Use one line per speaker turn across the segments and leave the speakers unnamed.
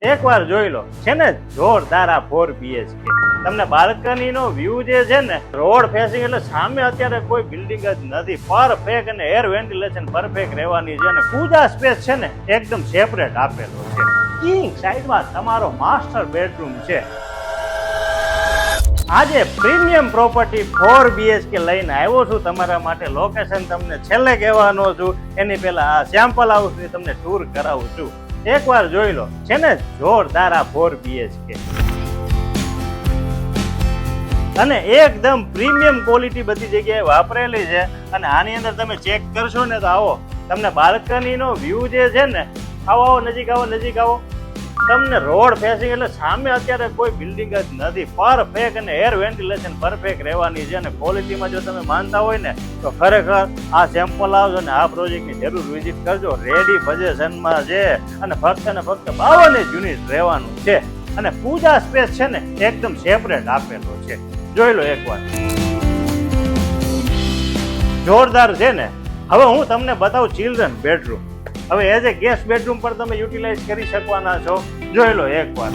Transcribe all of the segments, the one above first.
એકવાર જોઈ લો છે ને જોરદાર આ 4 BHK તમને બાલ્કનીનો વ્યૂ જે છે ને રોડ ફેસિંગ એટલે સામે અત્યારે કોઈ બિલ્ડિંગ જ નથી પરફેક્ટ અને એર વેન્ટિલેશન પરફેક્ટ રહેવાની છે અને પૂજા સ્પેસ છે ને એકદમ સેપરેટ આપેલો છે કિંગ સાઈડમાં તમારો માસ્ટર બેડરૂમ છે આજે પ્રીમિયમ પ્રોપર્ટી 4 BHK લઈને આવ્યો છું તમારા માટે લોકેશન તમને છેલ્લે કહેવાનો છું એની પહેલા આ સેમ્પલ હાઉસની તમને ટૂર કરાવું છું એકવાર જોઈ લો છે ને જોરદાર આ 4 BHK અને એકદમ પ્રીમિયમ ક્વોલિટી બધી જગ્યાએ વાપરેલી છે અને આની અંદર તમે ચેક કરશો ને તો આવો તમને બાલ્કનીનો વ્યૂ જે છે ને આવો નજીક આવો તમને રોડ ફેસિંગ એટલે સામે અત્યારે કોઈ બિલ્ડિંગ જ નથી પરફેક્ટ અને એર વેન્ટિલેશન પરફેક્ટ રહેવાની છે અને ક્વોલિટીમાં જો તમે માનતા હોય ને તો ખરેખર આ સેમ્પલ આવજો ને આ પ્રોજેક્ટની જરૂર વિઝિટ કરજો રેડી પોઝિશનમાં છે અને ફક્ત 52 યુનિટ રહેવાનું છે અને પૂજા સ્પેસ છે ને એકદમ સેપરેટ આપેલો છે જોઈ લો એકવાર જોરદાર છે ને હવે હું તમને બતાવું ચિલ્ડ્રન બેડરૂમ હવે એઝ એ ગેસ્ટ બેડરૂમ પર તમે યુટિલાઇઝ કરી શકવાના છો જોઈ લો એકવાર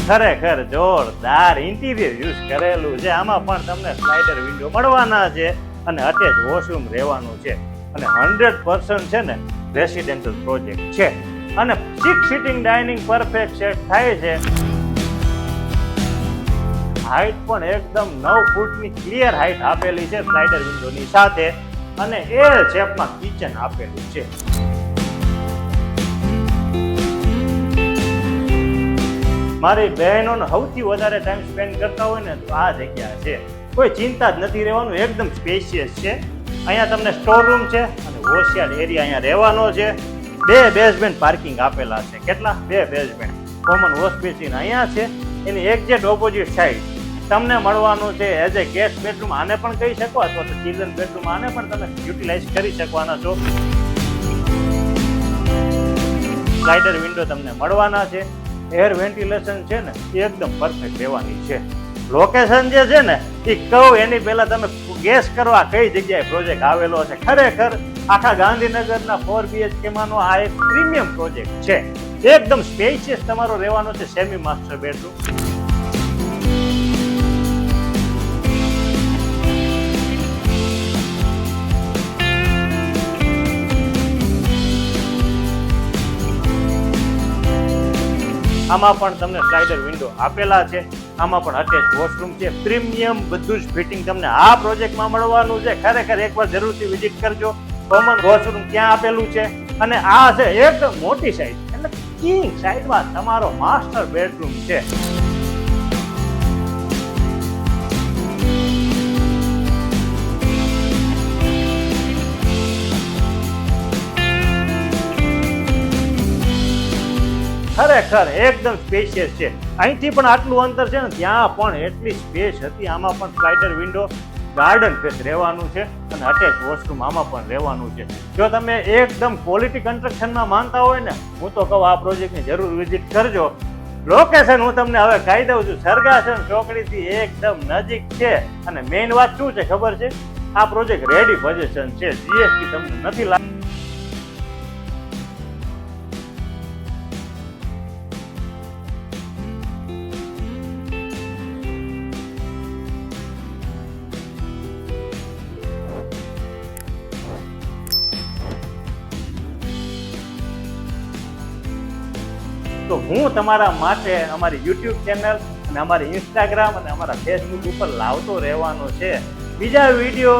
ખરેખર જોરદાર ઇન્ટિરિયર યુઝ કરેલું છે આમાં પણ તમને સ્લાઇડર વિન્ડો મળવાના છે અને અટેચ વોશરૂમ રહેવાનું છે અને 100% છે ને રેસિડેન્શિયલ પ્રોજેક્ટ છે અને 6 સીટિંગ ડાઇનિંગ પરફેક્ટ સેટ થાય છે હાઈટ પણ એકદમ 9 ફૂટની ક્લિયર હાઈટ આપેલી છે સ્લાઇડર વિન્ડોની સાથે અને એ શેપમાં કિચન આપેલું છે મારી બહેનોને સૌથી વધારે ટાઈમ સ્પેન્ડ કરતા હોય ને તો આ જગ્યા છે કોઈ ચિંતા જ નથી રહેવાનું એકદમ સ્પેશિયસ છે અહીંયા તમને સ્ટોર રૂમ છે અને વોશયાર્ડ એરિયા અહીંયા રહેવાનો છે 2 બેઝમેન્ટ પાર્કિંગ આપેલા છે કેટલા 2 બેઝમેન્ટ કોમન વોશ બેસિન અહીંયા છે એની એક્ઝેક્ટ ઓપોઝિટ સાઈડ તમને મળવાનું છે એઝ એ ગેસ્ટ બેડરૂમ આને પણ કહી શકો અથવા તો ચિલ્ડ્રન બેડરૂમ આને પણ તમે યુટિલાઇઝ કરી શકવાના છો સ્લાઇડર વિન્ડો તમને મળવાના છે એર વેન્ટિલેશન છે ને એકદમ પરફેક્ટ રહેવાની છે લોકેશન જે છે ને એ કહું એની પહેલા તમે ગેસ કરવા કઈ જગ્યાએ પ્રોજેક્ટ આવેલો છે ખરેખર આખા ગાંધીનગરના 4 BHK માંનો આ એક પ્રીમિયમ પ્રોજેક્ટ છે એકદમ સ્પેશિયસ તમારો રહેવાનો છે સેમી માસ્ટર બેડરૂમ આમાં પણ તમને સ્લાઇડર વિન્ડો આપેલા છે આમાં પણ અટેચ વોશરૂમ છે પ્રીમિયમ બધું જ ફિટિંગ તમને આ પ્રોજેક્ટમાં મળવાનું છે ખરેખર એકવાર જરૂરથી વિઝિટ કરજો કોમન વોશરૂમ ક્યાં આપેલું છે અને આ છે એકદમ મોટી સાઈઝ એટલે કિંગ સાઈઝમાં તમારો માસ્ટર બેડરૂમ છે ખરેખર એકદમ સ્પેશિયસ છે અહીંથી પણ આટલું અંતર છે ને ત્યાં પણ એટલી સ્પેસ હતી આમાં પણ સ્લાઇડર વિન્ડો ગાર્ડન ફેસ રહેવાનું છે અને અટેચ વોશરૂમ આમાં પણ રહેવાનું છે જો તમે એકદમ ક્વોલિટી કન્સ્ટ્રક્શનમાં માનતા હોય ને હું તો કહું આ પ્રોજેક્ટની જરૂર વિઝિટ કરજો લોકેશન હું તમને હવે કહી દઉં છું સરગાસન ચોકડીથી એકદમ નજીક છે અને મેઇન વાત શું છે ખબર છે આ પ્રોજેક્ટ રેડી પોઝિશન છે જીએસટી તમને નથી લાગતું તો હું તમારા માટે અમારી YouTube ચેનલ અને અમારી Instagram અને અમારા Facebook ઉપર લાવતો રહેવાનો છે બીજા વિડીયો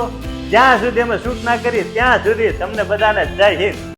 જ્યાં સુધી અમે શૂટ ના કરીએ ત્યાં સુધી તમને બધાને જય હિન્દ